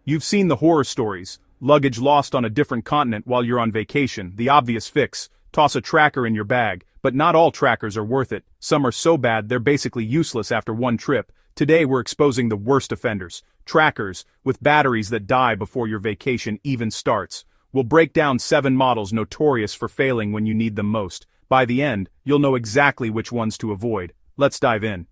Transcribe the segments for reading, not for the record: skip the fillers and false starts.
You've seen the horror stories: luggage lost on a different continent while you're on vacation. The obvious fix: toss a tracker in your bag. But not all trackers are worth it. Some are so bad they're basically useless after one trip. Today we're exposing the worst offenders: trackers with batteries that die before your vacation even starts. We'll break down 7 models notorious for failing when you need them most. By the end, you'll know exactly which ones to avoid. Let's dive in.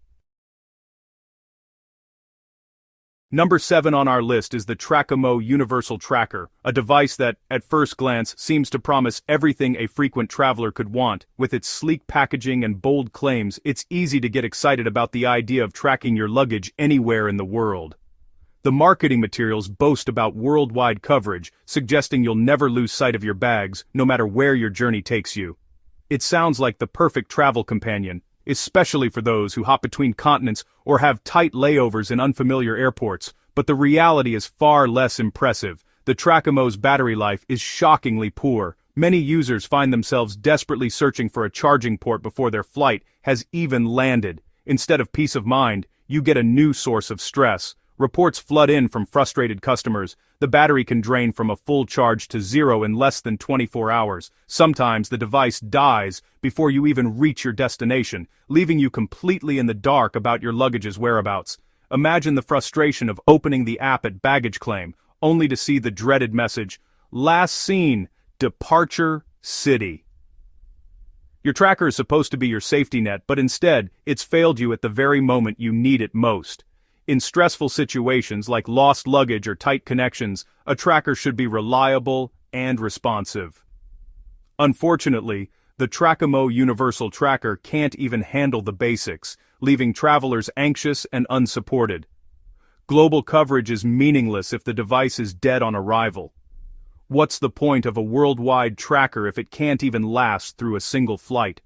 Number 7 on our list is the Trackamo Universal Tracker, a device that, at first glance, seems to promise everything a frequent traveler could want. With its sleek packaging and bold claims, it's easy to get excited about the idea of tracking your luggage anywhere in the world. The marketing materials boast about worldwide coverage, suggesting you'll never lose sight of your bags, no matter where your journey takes you. It sounds like the perfect travel companion, especially for those who hop between continents or have tight layovers in unfamiliar airports, but the reality is far less impressive. The Trackamo's battery life is shockingly poor. Many users find themselves desperately searching for a charging port before their flight has even landed. Instead of peace of mind, you get a new source of stress. Reports flood in from frustrated customers. The battery can drain from a full charge to zero in less than 24 hours. Sometimes the device dies before you even reach your destination, leaving you completely in the dark about your luggage's whereabouts. Imagine the frustration of opening the app at baggage claim, only to see the dreaded message, "Last seen, Departure City." Your tracker is supposed to be your safety net, but instead, it's failed you at the very moment you need it most. In stressful situations like lost luggage or tight connections, a tracker should be reliable and responsive. Unfortunately, the Trackamo Universal Tracker can't even handle the basics, leaving travelers anxious and unsupported. Global coverage is meaningless if the device is dead on arrival. What's the point of a worldwide tracker if it can't even last through a single flight?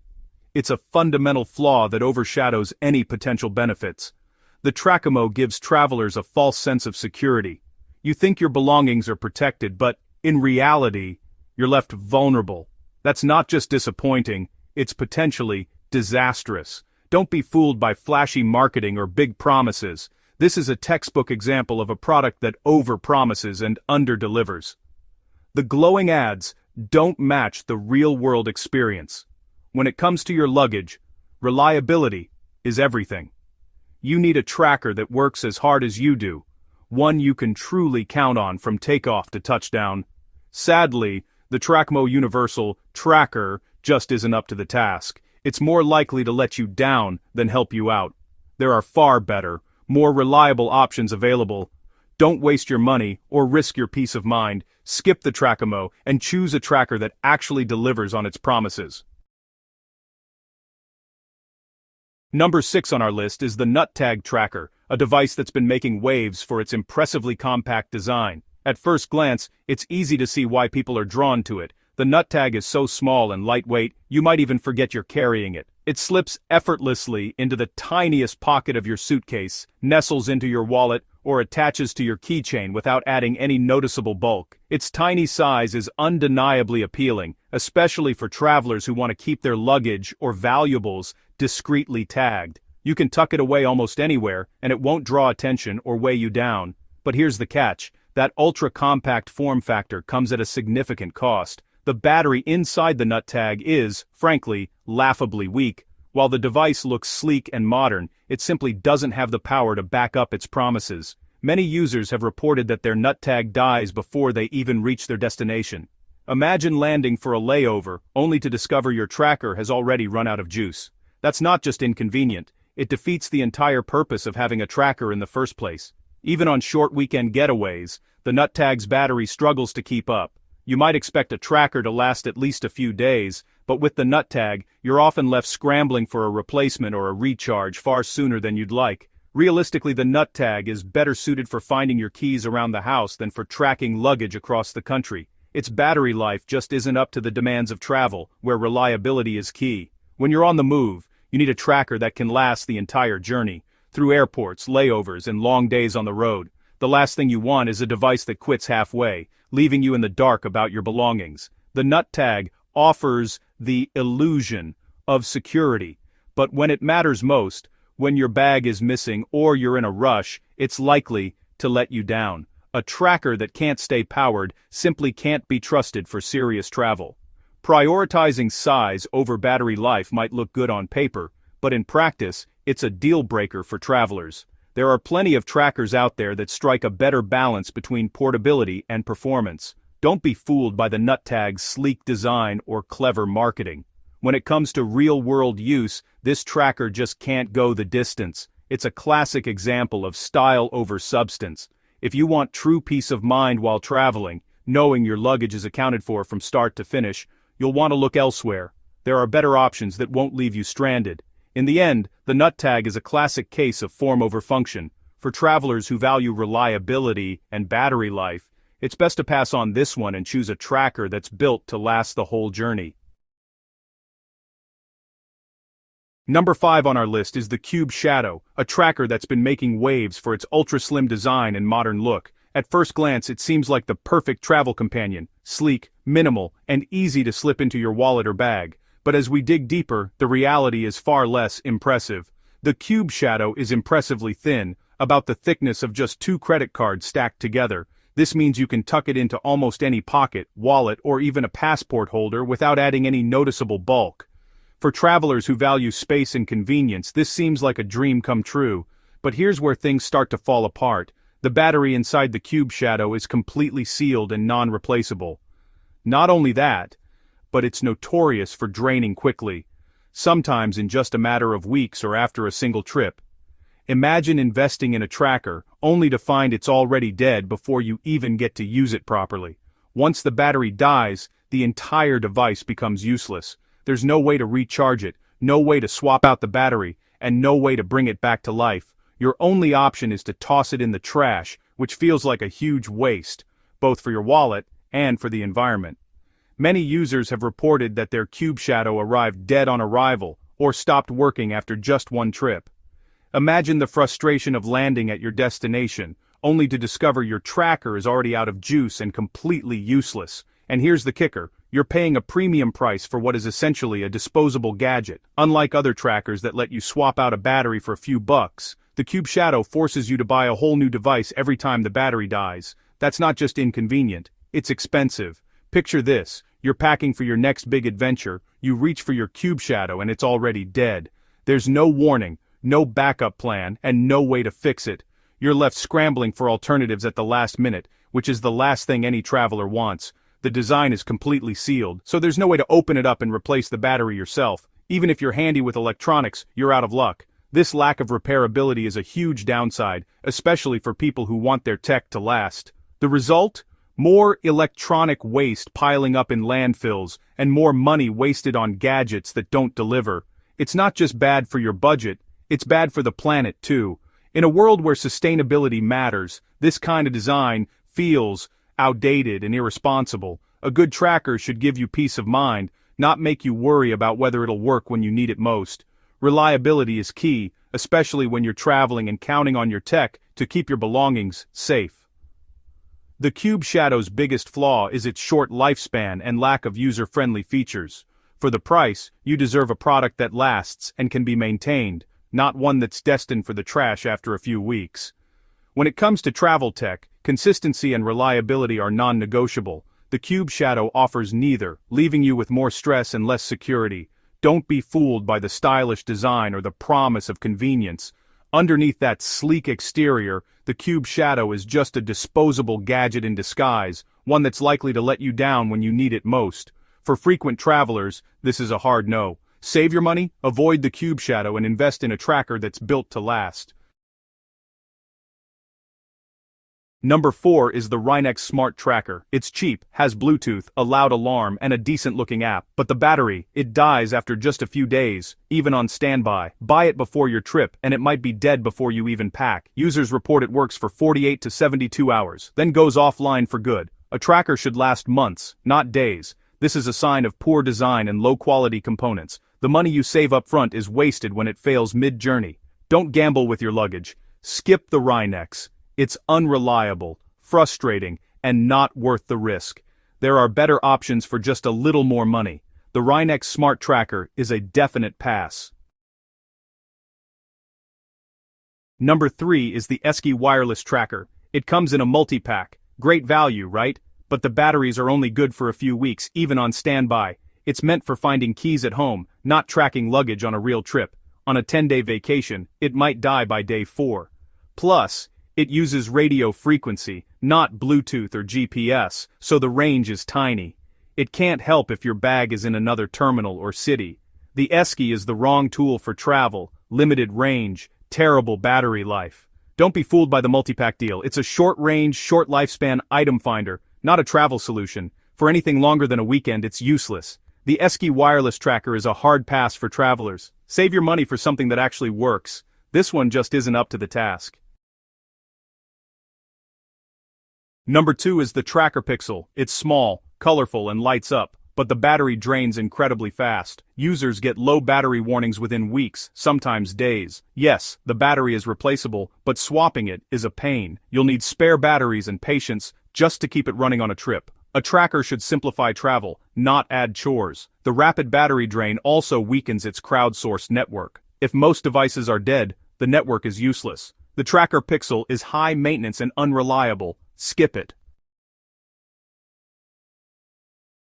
It's a fundamental flaw that overshadows any potential benefits. The Trackamo gives travelers a false sense of security. You think your belongings are protected, but, in reality, you're left vulnerable. That's not just disappointing, it's potentially disastrous. Don't be fooled by flashy marketing or big promises. This is a textbook example of a product that overpromises and underdelivers. The glowing ads don't match the real-world experience. When it comes to your luggage, reliability is everything. You need a tracker that works as hard as you do, one you can truly count on from takeoff to touchdown. Sadly, the Trackamo Universal Tracker just isn't up to the task. It's more likely to let you down than help you out. There are far better, more reliable options available. Don't waste your money or risk your peace of mind. Skip the Trackamo and choose a tracker that actually delivers on its promises. Number 6 on our list is the NutTag Tracker, a device that's been making waves for its impressively compact design. At first glance, it's easy to see why people are drawn to it. The NutTag is so small and lightweight, you might even forget you're carrying it. It slips effortlessly into the tiniest pocket of your suitcase, nestles into your wallet, or attaches to your keychain without adding any noticeable bulk. Its tiny size is undeniably appealing, especially for travelers who want to keep their luggage or valuables discreetly tagged. You can tuck it away almost anywhere, and it won't draw attention or weigh you down. But here's the catch: that ultra-compact form factor comes at a significant cost. The battery inside the NutTag is, frankly, laughably weak. While the device looks sleek and modern, it simply doesn't have the power to back up its promises. Many users have reported that their NutTag dies before they even reach their destination. Imagine landing for a layover, only to discover your tracker has already run out of juice. That's not just inconvenient, it defeats the entire purpose of having a tracker in the first place. Even on short weekend getaways, the NutTag's battery struggles to keep up. You might expect a tracker to last at least a few days, but with the NutTag, you're often left scrambling for a replacement or a recharge far sooner than you'd like. Realistically, the NutTag is better suited for finding your keys around the house than for tracking luggage across the country. Its battery life just isn't up to the demands of travel, where reliability is key. When you're on the move, you need a tracker that can last the entire journey, through airports, layovers, and long days on the road. The last thing you want is a device that quits halfway, leaving you in the dark about your belongings. The NutTag offers the illusion of security, but when it matters most, when your bag is missing or you're in a rush, it's likely to let you down. A tracker that can't stay powered simply can't be trusted for serious travel. Prioritizing size over battery life might look good on paper, but in practice, it's a deal-breaker for travelers. There are plenty of trackers out there that strike a better balance between portability and performance. Don't be fooled by the nut tag's sleek design or clever marketing. When it comes to real-world use, this tracker just can't go the distance. It's a classic example of style over substance. If you want true peace of mind while traveling, knowing your luggage is accounted for from start to finish, you'll want to look elsewhere. There are better options that won't leave you stranded. In the end, the nut tag is a classic case of form over function. For travelers who value reliability and battery life, it's best to pass on this one and choose a tracker that's built to last the whole journey. Number 5 on our list is the Cube Shadow, a tracker that's been making waves for its ultra-slim design and modern look. At first glance, it seems like the perfect travel companion, sleek, minimal, and easy to slip into your wallet or bag. But as we dig deeper, the reality is far less impressive. The Cube Shadow is impressively thin, about the thickness of just 2 credit cards stacked together. This means you can tuck it into almost any pocket, wallet, or even a passport holder without adding any noticeable bulk. For travelers who value space and convenience, this seems like a dream come true. But here's where things start to fall apart. The battery inside the Cube Shadow is completely sealed and non-replaceable. Not only that, but it's notorious for draining quickly, sometimes in just a matter of weeks or after a single trip. Imagine investing in a tracker, only to find it's already dead before you even get to use it properly. Once the battery dies, the entire device becomes useless. There's no way to recharge it, no way to swap out the battery, and no way to bring it back to life. Your only option is to toss it in the trash, which feels like a huge waste, both for your wallet and for the environment. Many users have reported that their Cube Shadow arrived dead on arrival, or stopped working after just one trip. Imagine the frustration of landing at your destination, only to discover your tracker is already out of juice and completely useless. And here's the kicker, you're paying a premium price for what is essentially a disposable gadget. Unlike other trackers that let you swap out a battery for a few bucks, the Cube Shadow forces you to buy a whole new device every time the battery dies. That's not just inconvenient, it's expensive. Picture this, you're packing for your next big adventure, you reach for your Cube Shadow and it's already dead. There's no warning, no backup plan, and no way to fix it. You're left scrambling for alternatives at the last minute, which is the last thing any traveler wants. The design is completely sealed, so there's no way to open it up and replace the battery yourself. Even if you're handy with electronics, you're out of luck. This lack of repairability is a huge downside, especially for people who want their tech to last. The result? More electronic waste piling up in landfills, and more money wasted on gadgets that don't deliver. It's not just bad for your budget, it's bad for the planet too. In a world where sustainability matters, this kind of design feels outdated and irresponsible. A good tracker should give you peace of mind, not make you worry about whether it'll work when you need it most. Reliability is key, especially when you're traveling and counting on your tech to keep your belongings safe. The Cube Shadow's biggest flaw is its short lifespan and lack of user-friendly features. For the price, you deserve a product that lasts and can be maintained, not one that's destined for the trash after a few weeks. When it comes to travel tech, consistency and reliability are non-negotiable. The Cube Shadow offers neither, leaving you with more stress and less security. Don't be fooled by the stylish design or the promise of convenience. Underneath that sleek exterior, the Cube Shadow is just a disposable gadget in disguise, one that's likely to let you down when you need it most. For frequent travelers, this is a hard no. Save your money, avoid the Cube Shadow, and invest in a tracker that's built to last. Number 4 is the Rinex Smart Tracker. It's cheap, has Bluetooth, a loud alarm, and a decent-looking app. But the battery, it dies after just a few days, even on standby. Buy it before your trip, and it might be dead before you even pack. Users report it works for 48 to 72 hours, then goes offline for good. A tracker should last months, not days. This is a sign of poor design and low-quality components. The money you save up front is wasted when it fails mid-journey. Don't gamble with your luggage. Skip the Rinex. It's unreliable, frustrating, and not worth the risk. There are better options for just a little more money. The Rinex Smart Tracker is a definite pass. Number 3 is the Esky Wireless Tracker. It comes in a multi-pack. Great value, right? But the batteries are only good for a few weeks, even on standby. It's meant for finding keys at home, not tracking luggage on a real trip. On a 10-day vacation, it might die by day 4. Plus, it uses radio frequency, not Bluetooth or GPS, so the range is tiny. It can't help if your bag is in another terminal or city. The esky is the wrong tool for travel, limited range, terrible battery life. Don't be fooled by the multi-pack deal. It's a short-range, short lifespan item finder, not a travel solution. For anything longer than a weekend, it's useless. The esky wireless tracker is a hard pass for travelers. Save your money for something that actually works. This one just isn't up to the task. Number 2 is the Tracker Pixel. It's small, colorful, and lights up, but the battery drains incredibly fast. Users get low battery warnings within weeks, sometimes days. Yes, the battery is replaceable, but swapping it is a pain. You'll need spare batteries and patience just to keep it running on a trip. A tracker should simplify travel, not add chores. The rapid battery drain also weakens its crowdsourced network. If most devices are dead, the network is useless. The Tracker Pixel is high maintenance and unreliable. Skip it.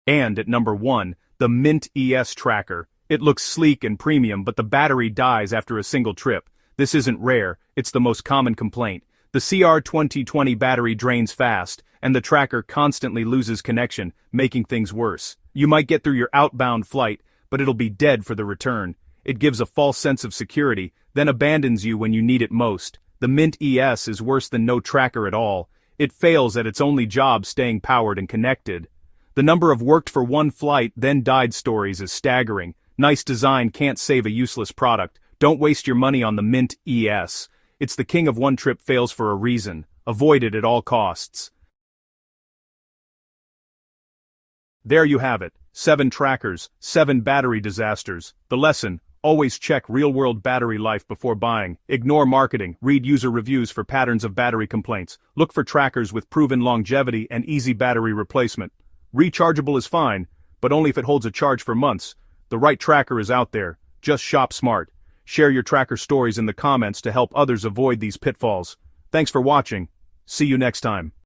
And at number 1, the Mint ES Tracker. It looks sleek and premium, but the battery dies after a single trip. This isn't rare, it's the most common complaint. The CR2020 battery drains fast, and the tracker constantly loses connection, making things worse. You might get through your outbound flight, but it'll be dead for the return. It gives a false sense of security, then abandons you when you need it most. The Mint ES is worse than no tracker at all. It fails at its only job, staying powered and connected. The number of worked for one flight, then died stories is staggering. Nice design can't save a useless product. Don't waste your money on the Mint ES. It's the king of one trip fails for a reason. Avoid it at all costs. There you have it. 7 trackers, 7 battery disasters. The lesson: always check real-world battery life before buying. Ignore marketing. Read user reviews for patterns of battery complaints. Look for trackers with proven longevity and easy battery replacement. Rechargeable is fine, but only if it holds a charge for months. The right tracker is out there. Just shop smart. Share your tracker stories in the comments to help others avoid these pitfalls. Thanks for watching. See you next time.